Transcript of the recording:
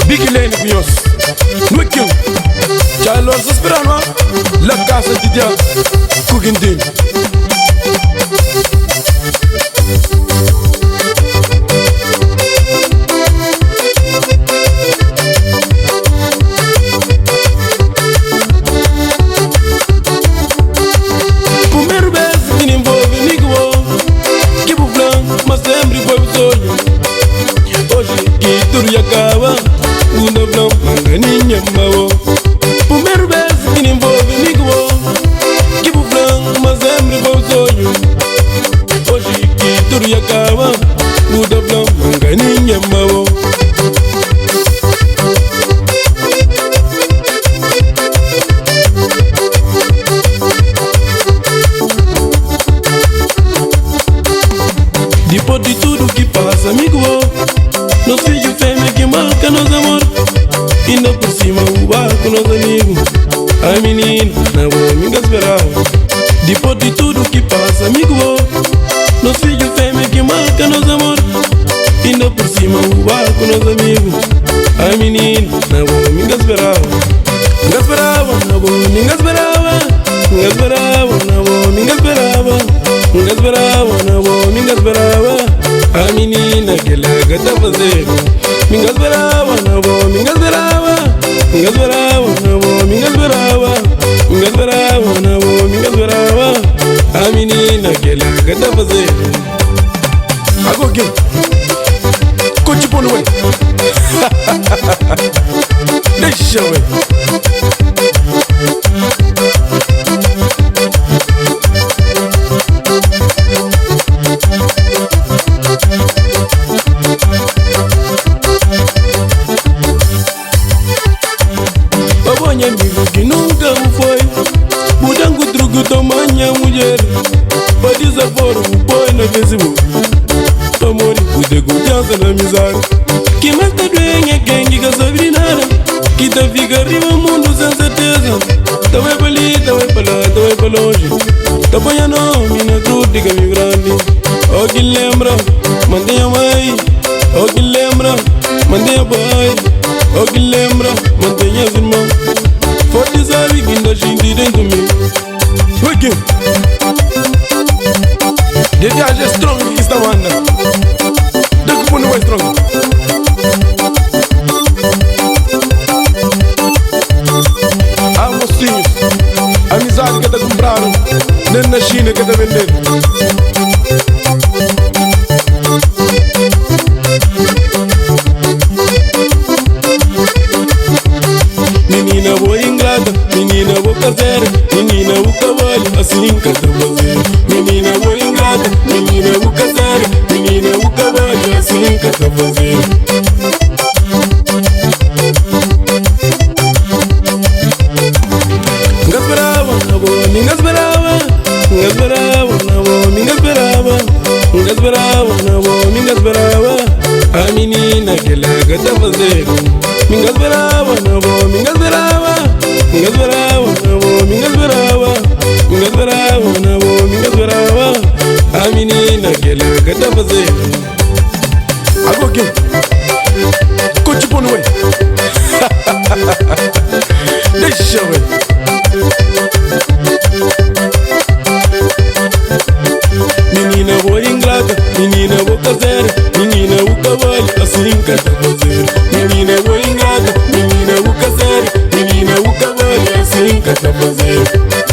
Big Lane Bios Nukim Chalo Sasperano La Casa di Dia Kugindin Primeiro beijo que nem envolve Nigo Que o flan, mas sempre foi o sonho Hoje que tudo acaba Una flan, manganinha mau Primeiro beijo que nem envolve Nigo Que o flan, mas sempre foi o sonho Hoje que tudo acaba Una flan, manganinha mau Depois de tudo que passa, amigo, nós filhos fêmea que marca nosso amor. Ainda por cima o barco, nosso amigo. Ai menina, não vou me esperar. Depois de tudo que passa, amigo, nós filhos fêmea que marca nosso amor. Ainda por cima o barco, nosso amigo. Ai menina, não vou me esperar. Me esperava, não vou me esperava. Me esperava, não vou me esperava. Me esperava, não vou me esperava. A menina que ela tá fazendo. Me esperava, não vou me esperava. Me esperava, não vou me esperava. Me esperava, não vou me esperava. A menina que ela tá fazendo. Agora quem? Coach Bono, deixa eu ver. Minha amigo que nunca o foi Budango truco tamanha mulher Para desaforo o boi na Facebook Amor e de confiança na amizade Que mais tá doendo é quem que sabe nada Que tá fica arriba o mundo sem certeza Tá vai pra ali, tá vai pra lá, tá vai pra longe Tá põe nome na cruz de caminho grande Oh que lembra, mantenha mãe Oh que lembra, mantenha pai Oh que lembra, mantenha as irmãs Forte sabe que ainda gente dentro de mim Wiki The viagem é strong que está banda Daqui por não é strong Ah mocinhos Amizade que tá comprando Nem na China que tá vendendo Menina boa ingrata, menina boa caseira Menina boa cavalo, assim que tá fazendo Menina boa ingrata, menina boa caseira Menina boa cavalo, assim que tá fazendo Ninguém esperava, na boa, ninguém esperava Ninguém esperava, na boa, ninguém esperava Ninguém esperava, na boa, ninguém esperava A menina que ela tá fazendo Ninguém esperava, não vou, ninguém esperava Ninguém esperava, não vou, ninguém esperava Ninguém esperava, não vou, ninguém esperava A menina que ela tá fazendo Agora quem? Coach Bono, deixa eu ver Menina boa ingrata, menina boa caseira Menina boa cavalo, assim que tá fazendo Menina boa ingrata, menina boa caseira Menina boa cavalo, assim que tá fazendo